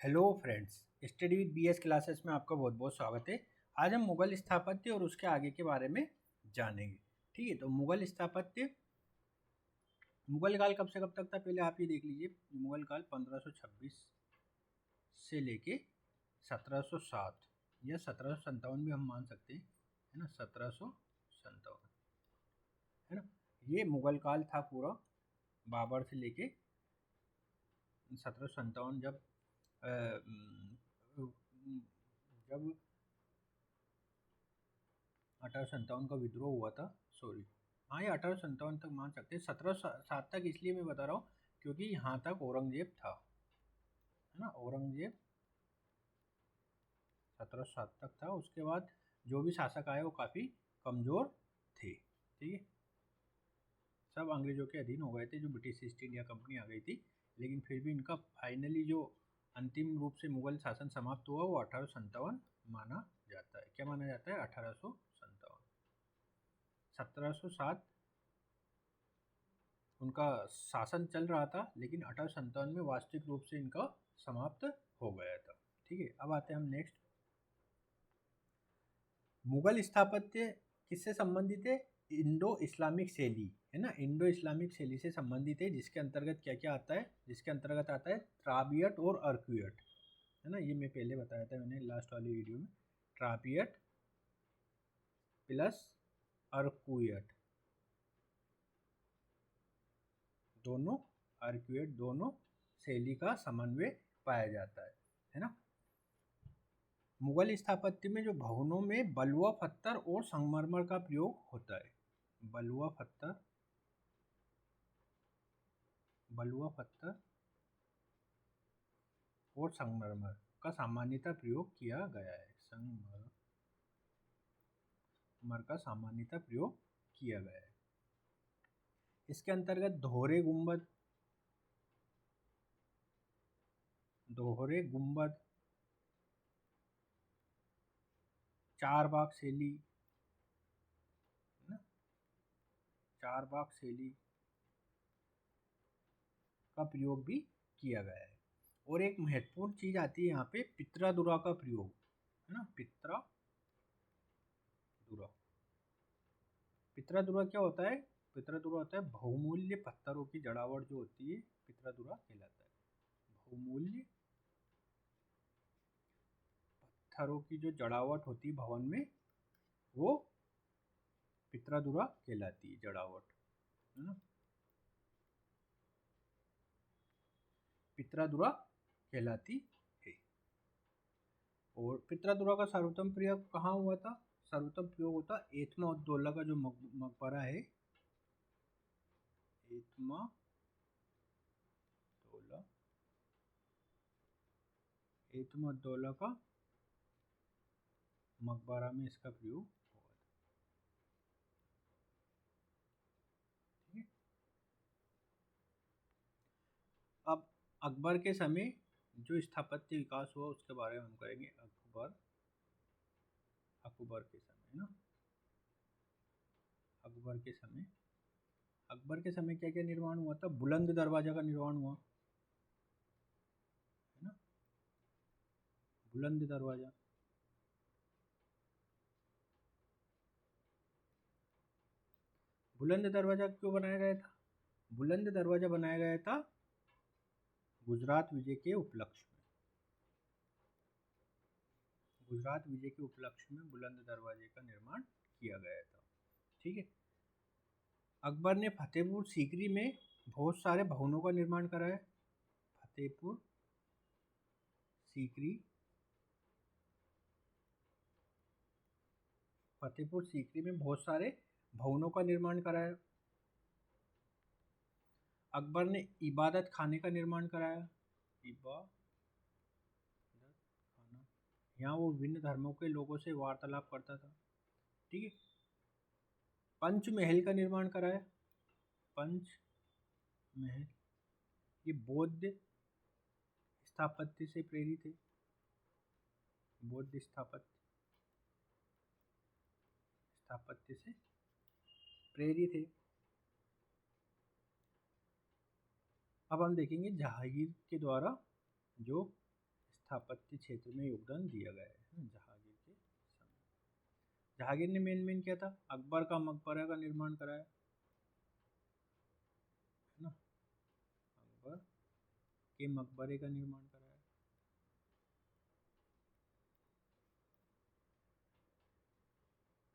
Hello friends, study with BS classes में आपका बहुत बहुत स्वागत है। आज हम मुगल स्थापत्य और उसके आगे के बारे में जानेंगे। ठीक है, तो मुगल स्थापत्य, मुगल काल कब से कब तक था, पहले आप ये देख लीजिए। मुगल काल 1526 से लेके 1707 या 1757 भी हम मान सकते हैं, है ना। 1757, है ना, ये मुगल काल था पूरा। बाबर से लेके 1757, जब 1857 का विद्रोह हुआ था। सॉरी, हाँ, ये 1857 तक मान सकते हैं। 1707 तक इसलिए मैं बता रहा हूँ क्योंकि यहाँ तक औरंगजेब था, है ना। औरंगजेब 1707 तक था। उसके बाद जो भी शासक आए वो काफ़ी कमज़ोर थे। ठीक है, सब अंग्रेजों के अधीन हो गए थे, जो ब्रिटिश ईस्ट इंडिया कंपनी आ गई थी। लेकिन फिर भी इनका फाइनली जो अंतिम रूप से मुगल शासन समाप्त हुआ वो 1857 माना जाता है। क्या माना जाता है? 1857। 1707 उनका शासन चल रहा था, लेकिन 1857 में वास्तविक रूप से इनका समाप्त हो गया था। ठीक है, अब आते हैं हम नेक्स्ट। मुगल स्थापत्य किससे संबंधित है? इंडो इस्लामिक शैली, है ना। इंडो इस्लामिक शैली से संबंधित है, जिसके अंतर्गत क्या क्या आता है? जिसके अंतर्गत आता है त्राबियट और अर्कुयट, है ना। ये मैं पहले बताया था मैंने लास्ट वाली वीडियो में। त्राबियट प्लस अर्कुयट, दोनों आर्क्यूएट, दोनों शैली का समन्वय पाया जाता है ना। मुगल स्थापत्य में जो भवनों में बलुआ पत्थर और संगमरमर का प्रयोग होता है। बलुआ पत्थर, बलुआ पत्थर और संगमरमर का सामान्यतः प्रयोग किया गया है। संगमरमर का सामान्यतः प्रयोग किया गया है। इसके अंतर्गत दोहरे गुंबद, दोहरे गुंबद, चार बाग शैली, चार बाग शैली का प्रयोग भी किया गया है। और एक महत्वपूर्ण चीज आती है यहाँ पे, पित्रादुरा का प्रयोग, है ना। पित्रादुरा, पित्रादुरा क्या होता है? पित्रादुरा होता है बहुमूल्य पत्थरों की जड़ावट जो होती है, पित्रादुरा कहलाता है। बहुमूल्य पत्थरों की जो जड़ावट होती है भवन में, वो पित्रादुरा कहलाती है, जड़ावट, है ना। पित्रादुरा कहलाती है। और पित्रादुरा का सर्वोत्तम प्रयोग कहाँ हुआ था? सर्वोत्तम प्रयोग होता एथमा उद्दौला का जो मकबरा है, एथमा उद्दौला, एथमा उद्दौला का मकबरा में इसका प्रयोग हुआ था। ठीक है, अब अकबर के समय जो स्थापत्य विकास हुआ उसके बारे में हम करेंगे। अकबर, अकबर के समय, है ना। अकबर के समय, अकबर के समय क्या क्या निर्माण हुआ था? बुलंद दरवाजा का निर्माण हुआ, है ना। बुलंद दरवाजा, बुलंद दरवाजा क्यों बनाया गया था? बुलंद दरवाजा बनाया गया था गुजरात विजय के उपलक्ष्य में। गुजरात विजय के उपलक्ष्य में बुलंद दरवाजे का निर्माण किया गया था। ठीक है, अकबर ने फतेहपुर सीकरी में बहुत सारे भवनों का निर्माण कराया। फतेहपुर सीकरी, फतेहपुर सीकरी में बहुत सारे भवनों का निर्माण कराया। अकबर ने इबादत खाने का निर्माण कराया। इबादत खाना, यहाँ वो विभिन्न धर्मों के लोगों से वार्तालाप करता था। ठीक है, पंचमहल का निर्माण कराया। पंचमहल ये बौद्ध स्थापत्य से प्रेरित है। बौद्ध स्थापत्य से प्रेरित है। अब हम देखेंगे जहांगीर के द्वारा जो स्थापत्य क्षेत्र में योगदान दिया गया है जहांगीर के समय। जहांगीर ने मेन किया था, अकबर का मकबरा का निर्माण कराया है ना, अकबर के मकबरे का निर्माण कराया।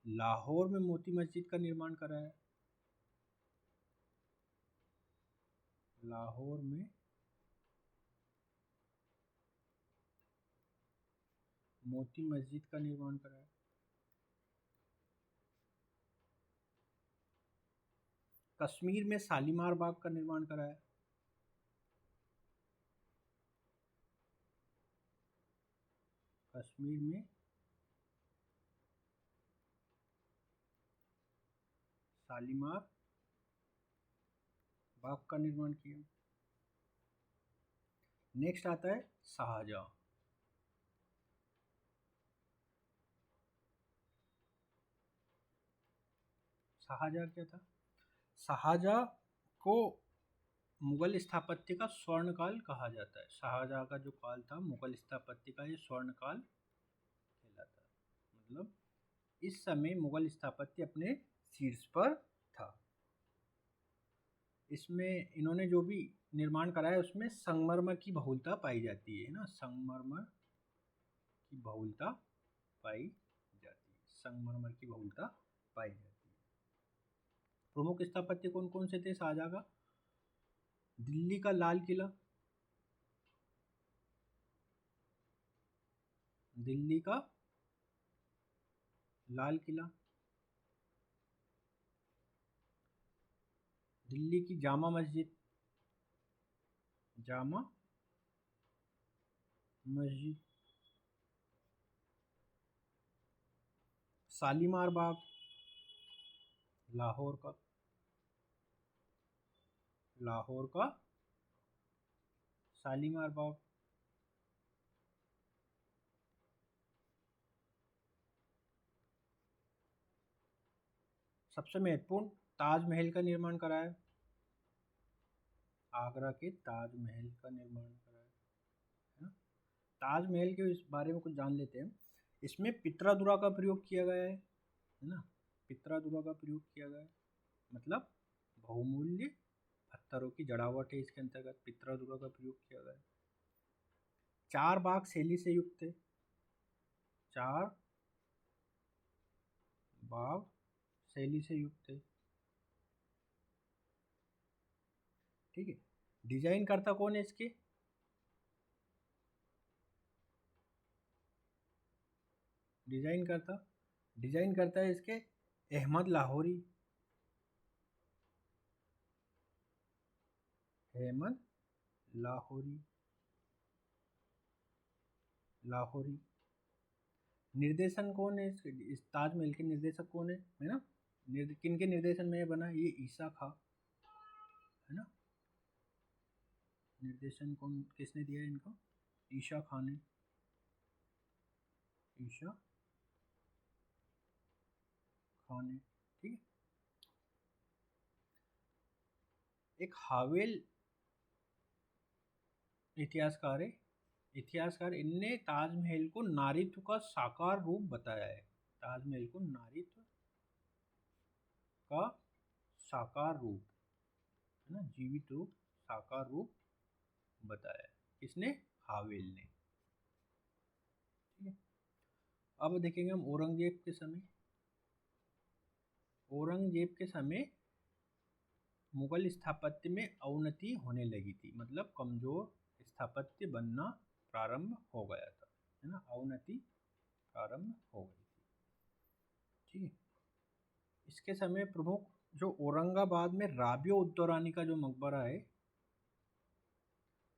लाहौर में मोती मस्जिद का निर्माण कराया। लाहौर में मोती मस्जिद का निर्माण कराया। कश्मीर में शालीमार बाग का निर्माण कराया। कश्मीर में शालीमार बाग का निर्माण किया। नेक्स्ट आता है शाहजहां। शाहजहां क्या था? शाहजहां को मुगल स्थापत्य का स्वर्ण काल कहा जाता है। शाहजहां का जो काल था मुगल स्थापत्य का, ये स्वर्ण काल कहलाता है। मतलब इस समय मुगल स्थापत्य अपने शीर्ष पर था। इसमें इन्होंने जो भी निर्माण कराया उसमें संगमरमर की बहुलता पाई जाती है ना, संगमरमर की बहुलता पाई जाती है, संगमरमर की बहुलता पाई जाती है। प्रमुख स्थापत्य कौन कौन से थे शाहजहां का? दिल्ली का लाल किला, दिल्ली का लाल किला, दिल्ली की जामा मस्जिद, जामा मस्जिद, शालीमार बाग लाहौर का, लाहौर का शालीमार बाग। सबसे महत्वपूर्ण, ताजमहल का निर्माण कराया। आगरा के ताजमहल का निर्माण कराया है ना। ताजमहल के इस बारे में कुछ जान लेते हैं। इसमें पित्रादुरा का प्रयोग किया गया है ना, पित्रादुरा का प्रयोग किया गया है, मतलब बहुमूल्य पत्थरों की जड़ावट है इसके अंतर्गत पित्रादुरा का प्रयोग किया गया है। चार बाग शैली से युक्त है, चार बाग शैली से युक्त है। ठीक है, डिजाइन करता कौन है इसके? डिजाइन करता है इसके अहमद लाहौरी, अहमद लाहौरी, लाहौरी। निर्देशन कौन है इस ताजमहल के? निर्देशक कौन है ना? किन के निर्देशन में ये बना? ये ईसा खां है ना। निर्देशन कौन, किसने दिया है इनको? ईसा खां ने, ईसा खां ने। ठीक है, एक हावेल इतिहासकार है, इतिहासकार, इनने ताजमहल को नारीत्व का साकार रूप बताया है। ताजमहल को नारीत्व का साकार रूप है ना, जीवित रूप, साकार रूप बताया है। किसने? हावेल ने। ठीक है, अब देखेंगे हम औरंगजेब के समय। औरंगजेब के समय मुगल स्थापत्य में अवनति होने लगी थी, मतलब कमजोर स्थापत्य बनना प्रारंभ हो गया था, है ना, अवनति प्रारंभ हो गई थी। ठीक है, इसके समय प्रमुख जो औरंगाबाद में राबिया उद्दौरानी का जो मकबरा है,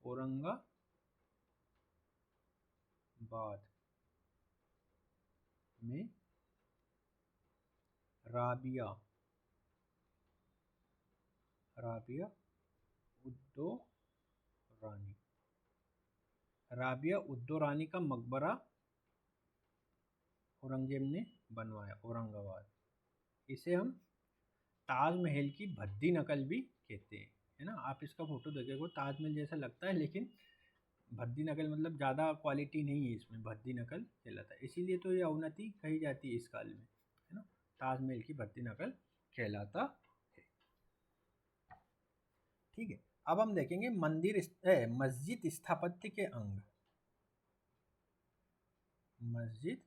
औरंगाबाद में राबिया उद्दौरानी, राबिया उद्दौरानी का मकबरा औरंगजेब ने बनवाया औरंगाबाद। इसे हम ताजमहल की भद्दी नकल भी कहते हैं, है ना। आप इसका फोटो देखोगे ताजमहल जैसा लगता है, लेकिन भद्दी नकल मतलब ज़्यादा क्वालिटी नहीं है इसमें, भद्दी नकल कहलाता है, इसीलिए तो ये अवनति कही जाती है इस काल में, है ना। ताजमहल की भद्दी नकल कहलाता है। ठीक है, अब हम देखेंगे मस्जिद स्थापत्य के अंग। मस्जिद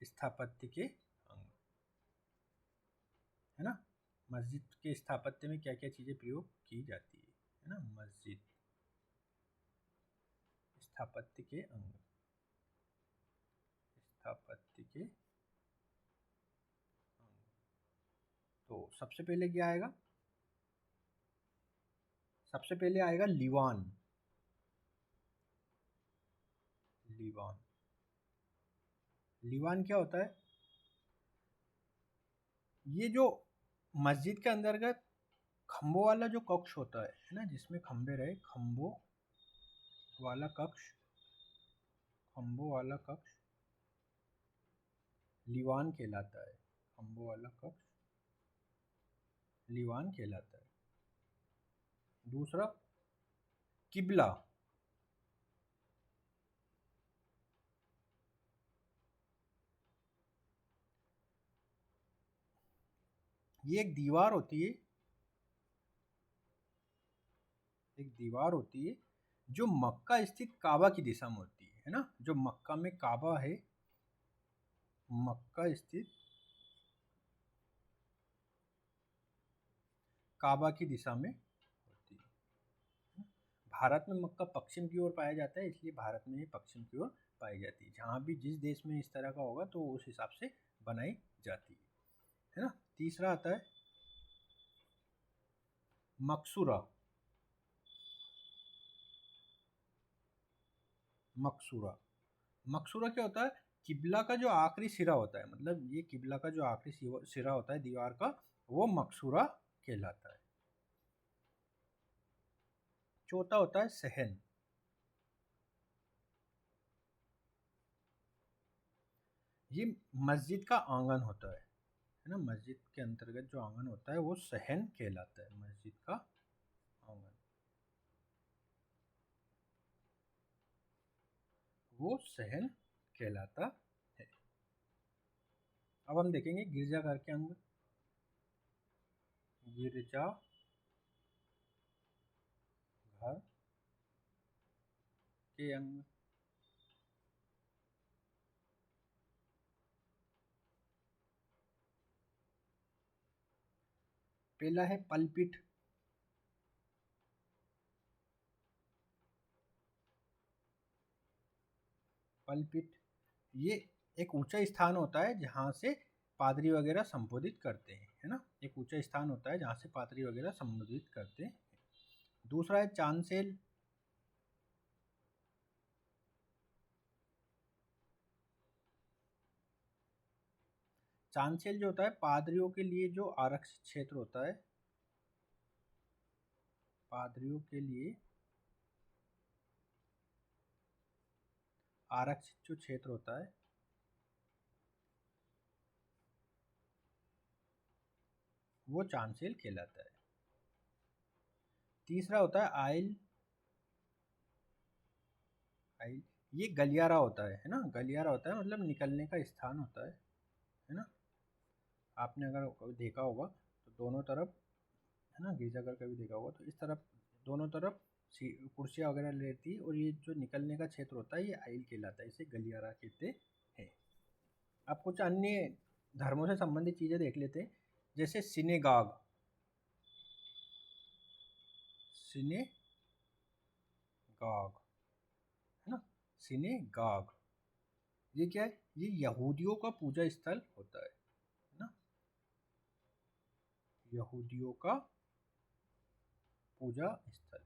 स्थापत्य के अंग, है ना। मस्जिद के स्थापत्य में क्या क्या चीज़ें प्रयोग की जाती है ना। मस्जिद स्थापत्य के अंग, स्थापत्य के अंग। तो सबसे पहले क्या आएगा, सबसे पहले आएगा लीवान। लीवान, लीवान क्या होता है, ये जो मस्जिद के अंतर्गत खम्भों वाला जो कक्ष होता है ना, जिसमें खम्भे रहे, खम्भों वाला कक्ष, खम्भों वाला कक्ष लीवान कहलाता है। खम्भों वाला कक्ष लीवान कहलाता है। दूसरा किबला, ये एक दीवार होती है, एक दीवार होती है जो मक्का स्थित काबा की दिशा में होती है ना। जो मक्का में काबा है, मक्का स्थित काबा की दिशा में होती है। भारत में मक्का पश्चिम की ओर पाया जाता है, इसलिए भारत में ही पश्चिम की ओर पाई जाती है। जहाँ भी जिस देश में इस तरह का होगा तो उस हिसाब से बनाई जाती है ना। तीसरा आता है मकसूरा। मकसूरा, मकसूरा क्या होता है, किबला का जो आखिरी सिरा होता है, मतलब ये किबला का जो आखिरी सिरा होता है दीवार का, वो मकसूरा कहलाता है। चौथा होता है सहन। ये मस्जिद का आंगन होता है ना। मस्जिद के अंतर्गत जो आंगन होता है वो सहन कहलाता है। मस्जिद का आंगन, वो सहन कहलाता है। अब हम देखेंगे गिरजाघर के अंग। गिरजा घर के अंग, पहला है पलपिट। पलपिट ये एक ऊंचा स्थान होता है जहाँ से पादरी वगैरह संबोधित करते हैं, है ना। एक ऊंचा स्थान होता है जहाँ से पादरी वगैरह संबोधित करते हैं। दूसरा है चांसेल। चांसेल जो होता है पादरियों के लिए जो आरक्षित क्षेत्र होता है, पादरियों के लिए आरक्षित जो क्षेत्र होता है वो चांसेल कहलाता है। तीसरा होता है आइल। आइल ये गलियारा होता है ना। गलियारा होता है मतलब निकलने का स्थान होता है ना। आपने अगर कभी देखा होगा तो दोनों तरफ, है ना, गिरजाघर का भी देखा होगा तो इस तरफ दोनों तरफ कुर्सियाँ वगैरह रहती है, और ये जो निकलने का क्षेत्र होता है ये आइल कहलाता है, इसे गलियारा कहते हैं। अब कुछ अन्य धर्मों से संबंधित चीज़ें देख लेते हैं, जैसे सिनेगाग। सिनेगाग, है ना। सिनेगाग ये क्या है, ये यहूदियों का पूजा स्थल होता है ना। यहूदियों का पूजा स्थल,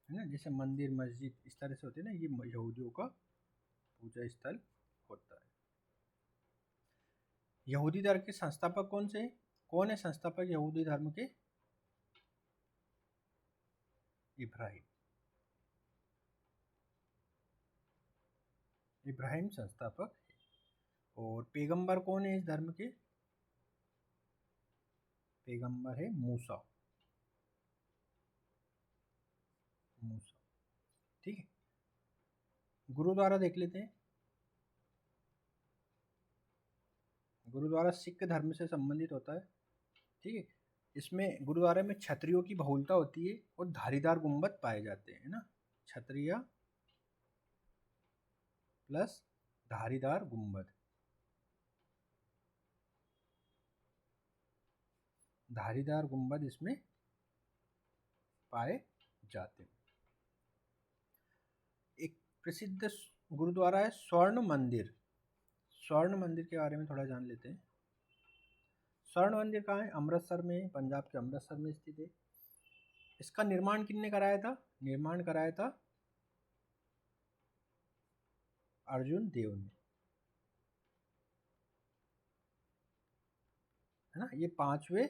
है ना। जैसे मंदिर मस्जिद इस तरह से होते हैं ना, ये यहूदियों का पूजा स्थल होता है। यहूदी धर्म के संस्थापक कौन से हैं? कौन है संस्थापक यहूदी धर्म के? इब्राहिम। इब्राहिम संस्थापक है। और पैगंबर कौन है इस धर्म के? पैगंबर है मूसा। मूसा। गुरुद्वारा देख लेते हैं। गुरुद्वारा सिख धर्म से संबंधित होता है, ठीक है। इसमें गुरुद्वारे में छतरियों की बहुलता होती है और धारीदार गुंबद पाए जाते हैं, है ना। छतरिया प्लस धारीदार गुंबद, धारीदार गुंबद इसमें पाए जाते हैं। एक प्रसिद्ध गुरुद्वारा है स्वर्ण मंदिर। स्वर्ण मंदिर के बारे में थोड़ा जान लेते हैं। स्वर्ण मंदिर कहाँ है? अमृतसर में, पंजाब के अमृतसर में स्थित है। इसका निर्माण किसने कराया था? निर्माण कराया था अर्जुन देव ने, है ना। ये 5वें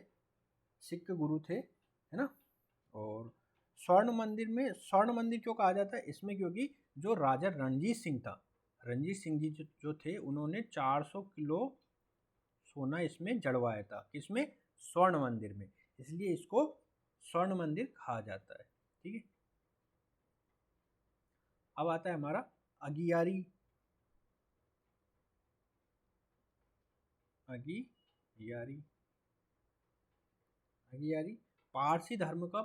सिख गुरु थे, है ना। और स्वर्ण मंदिर में, स्वर्ण मंदिर क्यों कहा जाता है इसमें? क्योंकि जो राजा रणजीत सिंह था, रणजीत सिंह जी जो थे, उन्होंने 400 किलो सोना इसमें जड़वाया था। किसमें? स्वर्ण मंदिर में, इसलिए इसको स्वर्ण मंदिर कहा जाता है, ठीक है। अब आता है हमारा अगियारी। अगियारी, अगियारी पारसी धर्म का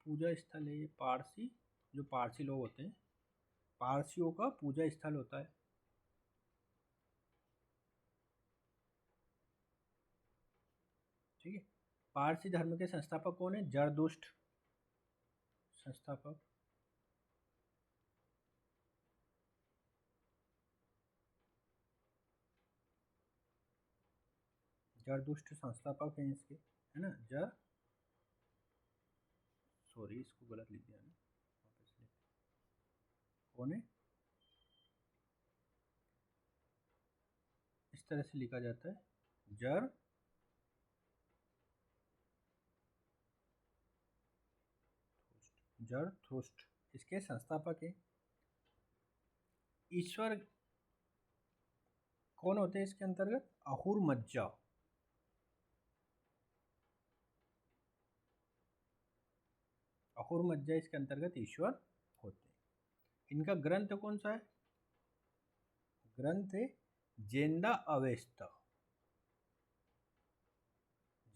पूजा स्थल है। ये पारसी, जो पारसी लोग होते हैं, पारसियों का पूजा स्थल होता है, ठीक है। पारसी धर्म के संस्थापक कौन है? जरदुष्ट संस्थापक, जरदुष्ट संस्थापक हैं इसके, है ना। सॉरी इसको गलत लिख दिया मैंने, कौन है? इस तरह से लिखा जाता है, जरथुष्ट इसके संस्थापक है। ईश्वर कौन होते हैं इसके अंतर्गत? अहुर मज्जा, अहुर मज्जा इसके अंतर्गत ईश्वर होते हैं। इनका ग्रंथ कौन सा है? ग्रंथ है जेंदा अवेस्ता,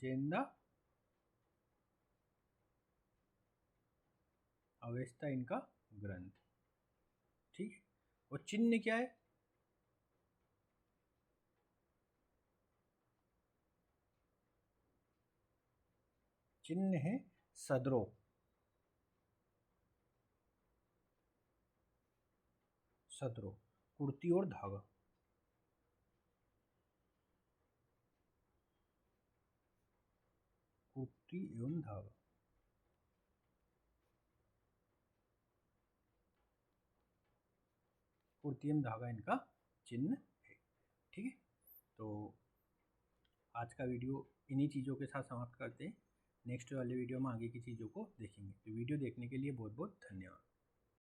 जेंदा अवेस्ता इनका ग्रंथ, ठीक है। और चिन्ह क्या है? चिन्ह है सदरो, सदरो कुर्ती और धागा, कुर्ती एवं धागा, कुर्ती एवं धागा इनका चिन्ह है, ठीक है। तो आज का वीडियो इन्हीं चीज़ों के साथ समाप्त करते हैं। नेक्स्ट वाले वीडियो में आगे की चीज़ों को देखेंगे। तो वीडियो देखने के लिए बहुत बहुत धन्यवाद।